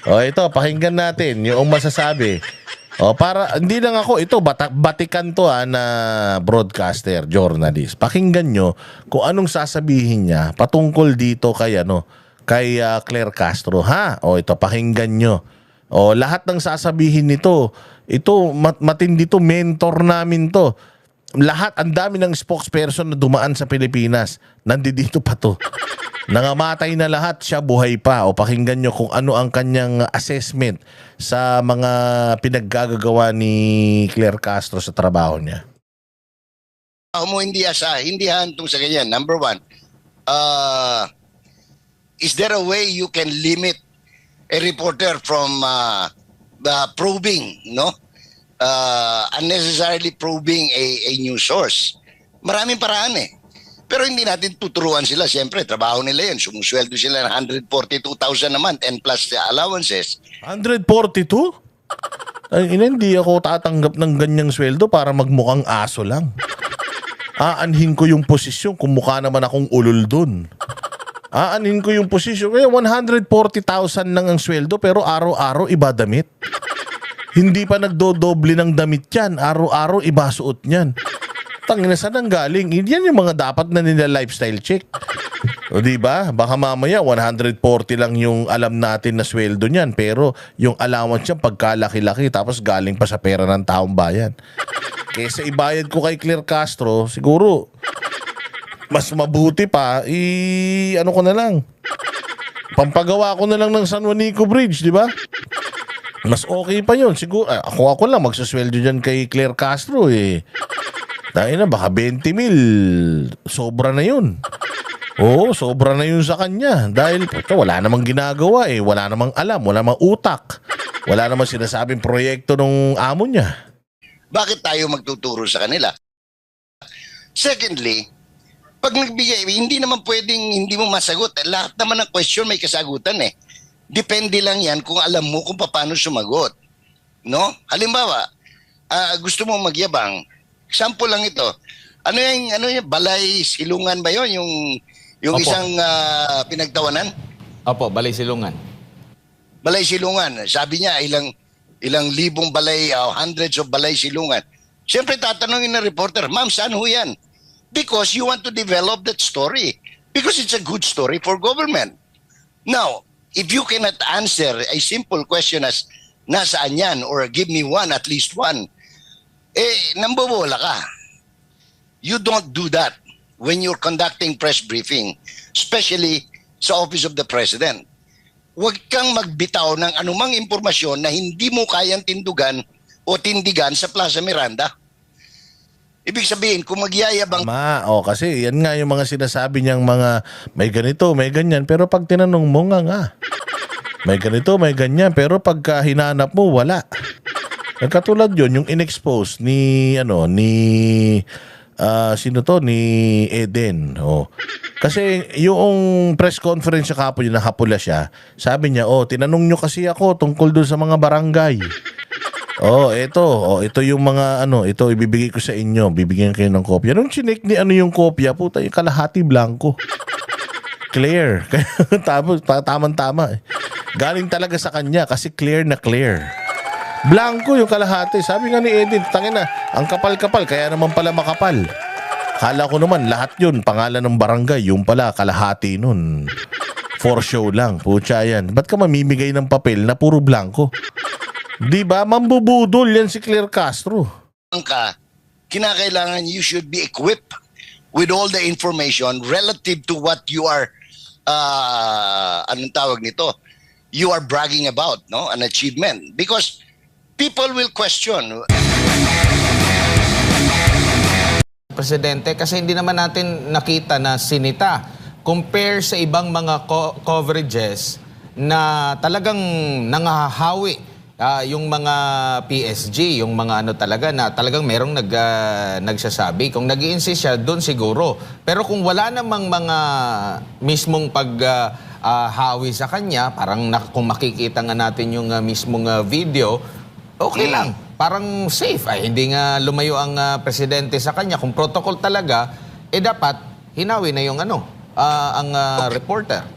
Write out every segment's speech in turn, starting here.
O ito, pakinggan natin yung masasabi. O para hindi lang ako, ito batikan to na broadcaster, journalist. Pakinggan nyo kung anong sasabihin niya patungkol dito kay kay Claire Castro, ha? O ito, pakinggan nyo. O lahat ng sasabihin nito, ito matindi to, mentor namin to. Lahat, ang dami ng spokesperson na dumaan sa Pilipinas, nandito pa to. Nangamatay na lahat, siya buhay pa. O pakinggan nyo kung ano ang kanyang assessment sa mga pinaggagawa ni Claire Castro sa trabaho niya. Mo hindi hantong sa ganyan. Number one, is there a way you can limit a reporter from probing, no? Unnecessarily probing a news source. Maraming paraan eh. Pero hindi natin tuturuan sila. Siyempre, trabaho nila yun. Sumusweldo sila ng 142,000 a month and plus the allowances. 142? Ay, hindi ako tatanggap ng ganyang sweldo para magmukhang aso lang. Aanhin ko yung posisyon kung mukha naman akong ulol dun. Aanhin ko yung posisyon. Kaya 140,000 lang ang sweldo pero araw-araw iba damit. Hindi pa nagdodoble ng damit yan. Araw-araw iba suot niyan. Tangina, saan ang galing? Yan yung mga dapat na nila lifestyle check. O diba? Baka mamaya 140 lang yung alam natin na sweldo niyan. Pero yung allowance niya pagkalaki-laki tapos galing pa sa pera ng taong bayan. Kesa ibayad ko kay Claire Castro, siguro mas mabuti pa, ano ko na lang. Pampagawa ko na lang ng San Juanico Bridge, di ba? Mas okay pa yun. Siguro, ako lang magsusweldo dyan kay Claire Castro eh. Tayo na, baka 20 mil. Sobra na yun. Oo, sobra na yun sa kanya. Dahil wala namang ginagawa eh. Wala namang alam, wala namang utak. Wala namang sinasabing proyekto ng amo niya. Bakit tayo magtuturo sa kanila? Secondly, pag nagbigay, hindi naman pwedeng hindi mo masagot. Lahat naman ng question may kasagutan eh. Depende lang yan kung alam mo kung paano sumagot. No? Halimbawa, gusto mo magyabang, example lang ito. Ano yung balay silungan ba yon? Yung Opo. isang pinagtawanan? Opo, Balay Silungan. Balay silungan. Sabi niya ilang libong balay, hundreds of balay silungan. Siyempre tatanungin ng reporter, ma'am, saan ho yan? Because you want to develop that story. Because it's a good story for government. Now, if you cannot answer a simple question as nasaan yan or give me one, at least one, nambobola ka. You don't do that when you're conducting press briefing, especially sa Office of the President. Huwag kang magbitaw ng anumang impormasyon na hindi mo kayang tindugan o tindigan sa Plaza Miranda. Ibig sabihin, kung magyayabang... Kasi yan nga yung mga sinasabi niyang mga may ganito, may ganyan. Pero pag tinanong mo nga. May ganito, may ganyan. Pero pagka hinanap mo, wala. Katulad yun, yung in-expose ni sino to? Ni Eden. Kasi yung press conference sa kapon, yung nakapula siya, sabi niya, tinanong nyo kasi ako tungkol dun sa mga barangay. Ito yung mga ito ibibigay ko sa inyo, bibigyan kayo ng kopya. Nung chinik ni yung kopya, puta, yung kalahati blanco. Clear. Tapos tamang-tama. Galing talaga sa kanya kasi clear na clear. Blanco yung kalahati. Sabi nga ni Edith, tangina, ang kapal-kapal, kaya naman pala makapal. Kala ko naman, lahat yun, pangalan ng barangay, yung pala, kalahati nun. For show lang, pucha yan. Ba't ka mamimigay ng papel na puro blanco? Di ba? Mambubudol yan si Claire Castro. Kinakailangan you should be equipped with all the information relative to what you are, anong tawag nito? You are bragging about, no? An achievement. Because people will question. Presidente, kasi hindi naman natin nakita na sinita. Compare sa ibang mga coverages na talagang nangahawi. Yung mga PSG, yung mga talaga na talagang merong nagsasabi. Kung nag-i-insist siya, doon siguro. Pero kung wala namang mga mismong hawi sa kanya, parang kung makikita nga natin yung mismong video, okay lang. Parang safe. Hindi nga lumayo ang presidente sa kanya. Kung protocol talaga, dapat hinawi na yung ang reporter.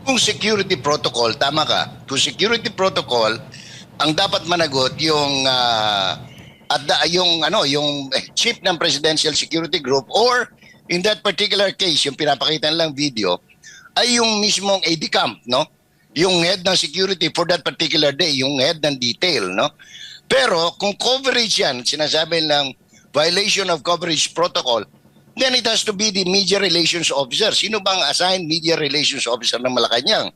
Kung security protocol, tama ka, kung security protocol, ang dapat managot yung yung chief ng Presidential Security Group, or in that particular case, yung pinapakita nilang video, ay yung mismong AD camp, no? Yung head ng security for that particular day, yung head ng detail, no? Pero kung coverage yan, sinasabi ng violation of coverage protocol, then it has to be the media relations officer. Sino bang assigned media relations officer ng Malacanang?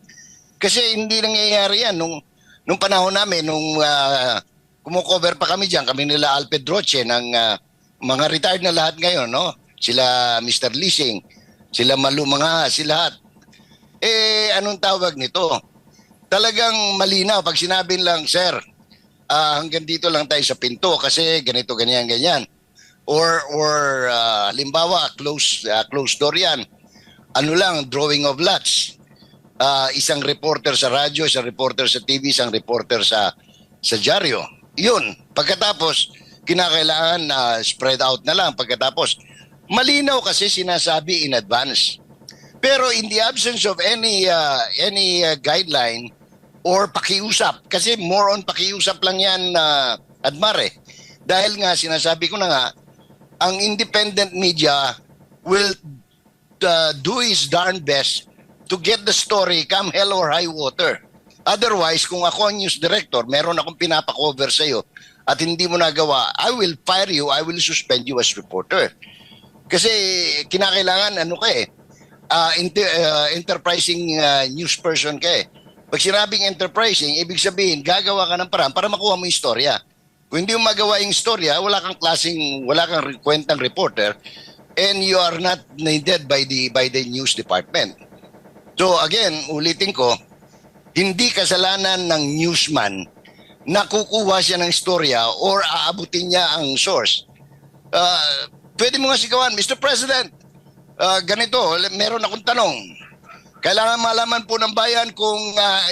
Kasi hindi nangyayari yan nung panahon namin, nung kumukover pa kami dyan, kami nila Alfred Roche ng mga retired na lahat ngayon, no? Sila Mr. Lising, sila Malu, mga sila lahat. Anong tawag nito? Talagang malinaw pag sinabi lang, sir, hanggang dito lang tayo sa pinto kasi ganito, ganyan. Or halimbawa, close door yan. Ano lang, drawing of lots. Isang reporter sa radyo, isang reporter sa TV, isang reporter sa dyaryo. Yun. Pagkatapos, kinakailangan spread out na lang. Pagkatapos, malinaw kasi sinasabi in advance. Pero in the absence of any guideline or pakiusap, kasi more on pakiusap lang yan, Admare. Dahil nga, sinasabi ko na nga, ang independent media will do his darn best to get the story come hell or high water. Otherwise, kung ako ang news director, meron akong pinapakover sa'yo at hindi mo nagawa, I will fire you, I will suspend you as reporter. Kasi kinakailangan, enterprising news person ka eh. Pag sinabing enterprising, ibig sabihin, gagawa ka ng paraan para makuha mo yung istorya. Kung hindi mo magawa yung istorya, wala kang kwentang reporter, and you are not needed by the news department. So again, ulitin ko, hindi kasalanan ng newsman na kukuha siya ng istorya or aabutin niya ang source. Pwede mo nga sigawan, Mr. President, ganito, meron akong tanong. Kailangan malaman po ng bayan kung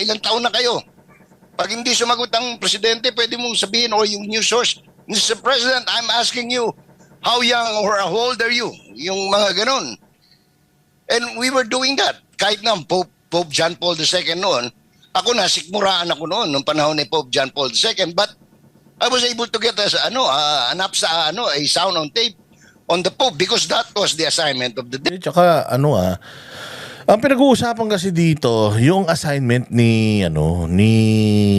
ilang taon na kayo. Pag hindi sumagot ang presidente, pwede mong sabihin o yung news source, Mr. President, I'm asking you, how young or how old are you? Yung mga ganon. And we were doing that. Kahit na Pope John Paul II noon, ako na, sikmuraan ako noon, nung panahon ni Pope John Paul II, but I was able to get a sound on tape on the Pope because that was the assignment of the day. Tsaka ang pinag-uusapan kasi dito, yung assignment ni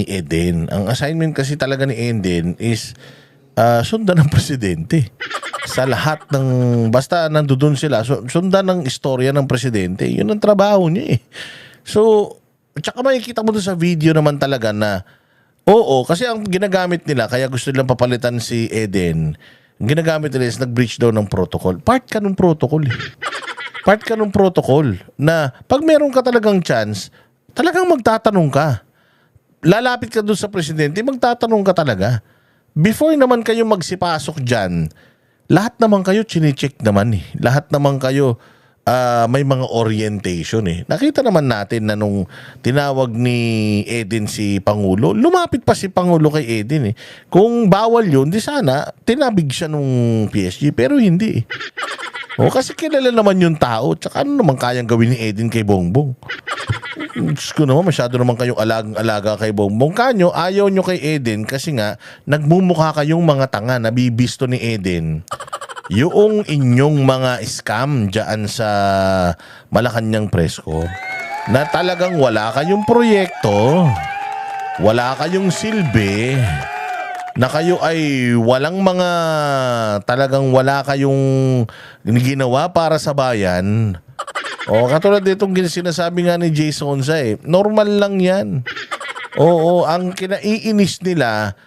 Eden. Ang assignment kasi talaga ni Eden is sundan ng presidente. Sa lahat ng, basta nandoon sila, sundan ng istorya ng presidente. Yun ang trabaho niya eh. So, tsaka makikita mo doon sa video naman talaga na, oo, kasi ang ginagamit nila, kaya gusto nilang papalitan si Eden, ang ginagamit nila is nag-breach daw ng protocol. Part ka ng protocol eh. Part ka ng protocol na pag meron ka talagang chance, talagang magtatanong ka. Lalapit ka doon sa presidente, magtatanong ka talaga. Before naman kayo magsipasok dyan, lahat naman kayo chine-check naman eh. Lahat naman kayo may mga orientation eh. Nakita naman natin na nung tinawag ni Eden si Pangulo, lumapit pa si Pangulo kay Eden eh. Kung bawal yun, di sana tinabig siya nung PSG, pero hindi eh. O kasi kilala naman yung tao, tsaka ano naman kayang gawin ni Eden kay Bongbong? Diyos ko naman, masyado naman kayong alaga kay Bongbong. Kanyo, ayaw nyo kay Eden kasi nga, nagmumukha kayong mga tanga, nabibisto ni Eden. Yung inyong mga scam dyan sa Malacanang press corps, na talagang wala kayong proyekto, wala kayong silbi, na kayo ay walang mga, talagang wala kayong ginawa para sa bayan. O katulad ditong sinasabi nga ni Jason Sa normal lang yan. Oo, ang kinaiinis nila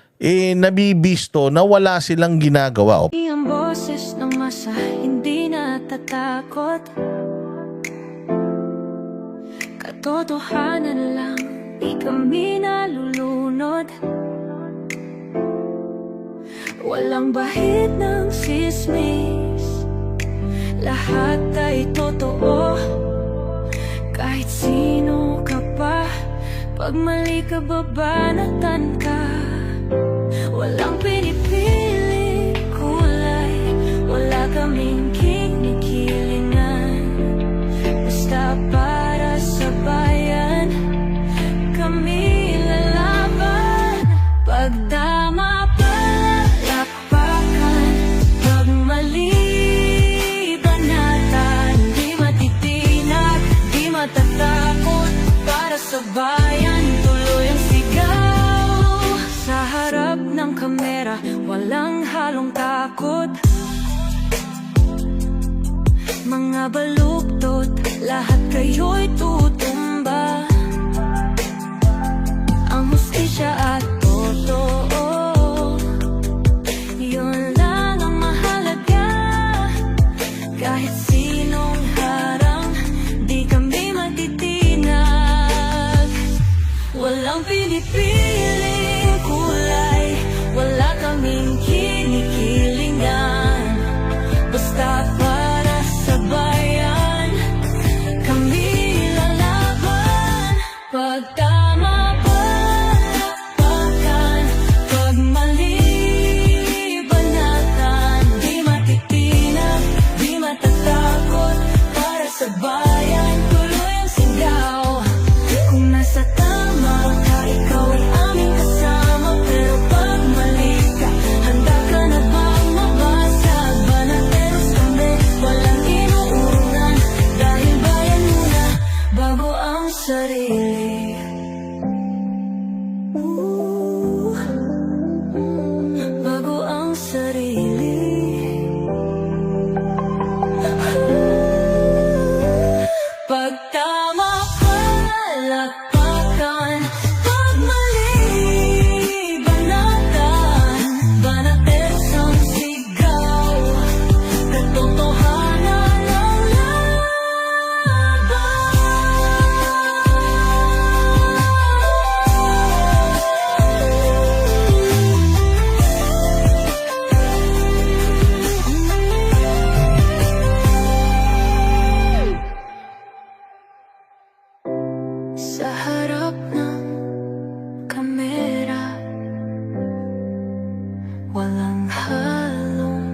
nabibisto na wala silang ginagawa. Ang boses ng masa hindi natatakot, katotohanan lang, di kami nalulunod. Walang bahid ng sismis, lahat ay totoo. Kahit sino ka pa, pag mali ka babanatan ka. Walang pinipili kulay, wala kaming kinikilingan. Basta para sa bayan. bayan, tuloy ang sigaw. Sa harap ng kamera, walang halong takot. Mga baluktot, lahat kayo'y tutumba. Ang hustisya at totoo, yun lang ang mahalaga. Kahit sinong harang, di kami matitinag. Walang pinipiling kulay, wala kaming kinikilingan. Basta para sa bayan, kami lalaban. Pag tama palakpakan, pag mali banatan. Di matitinag, di matatakot. Para sa bayan, tuloy ang sigaw. Kung nasa tama ka, ikaw ay aming kasama. Pero pag mali ka, handa ka na bang mabasag? Banateros kami, walang inuunan. Dahil bayan muna, bago ang sarili. Bago ang sarili. Pag tama palakpakan, pag mali banatan. Banateros ang sigaw, katotohanan ang sa harap ng kamera, walang halong